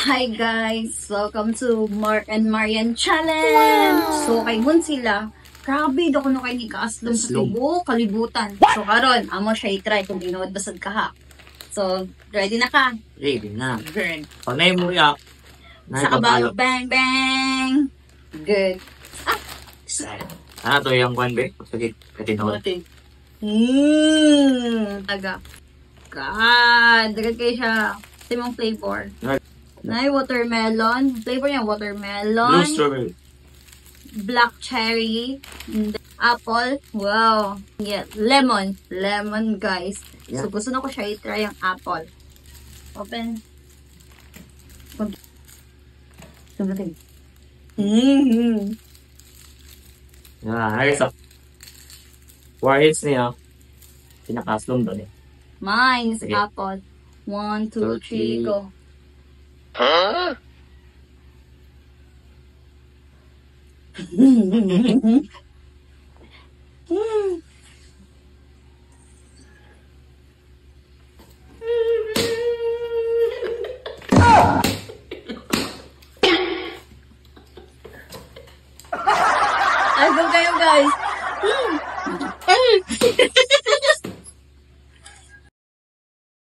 Hi guys! Welcome to Mark and Marian Challenge! Wow. So, kay Gun sila, grabe, dako na kayo ni Kaaslong sa tibo, kalibutan. So, karon amo siya i-try kung inuod basad ka ha. So, ready na ka? Ready na. Good. Pag na-imuya, Sa kabalo, bang, bang! Good. To yung kwan be? Sige, katinood. Taga. God, dagad kayo siya. Timong flavor. Na watermelon. Flavor niya watermelon. Blue strawberry. Black cherry. Apple. Wow. Yeah. Lemon. Lemon, guys. Yeah. So, gusto na ko siya i-try yung apple. Open. Subutin. Ayos. Warheads niya. Pinakaslong doon eh. Mine is apple. 1, 2, 3, go. Huh? Ay, go kayo guys.